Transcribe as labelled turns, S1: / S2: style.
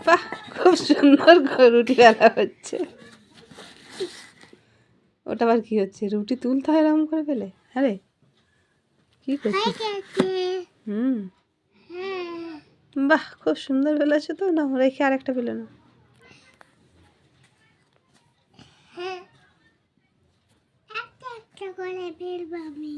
S1: বাহ, খুব সুন্দর রুটি বেলা হচ্ছে। ওটা আবার কি হচ্ছে? রুটি তুলতে হয় এরকম করে ফেলে? আরে কি করছিস? বাহ, খুব সুন্দর বেলাচ্ছে তো। না রেখে আরেকটা বেলে না।
S2: একটা করে বেলবো আমি।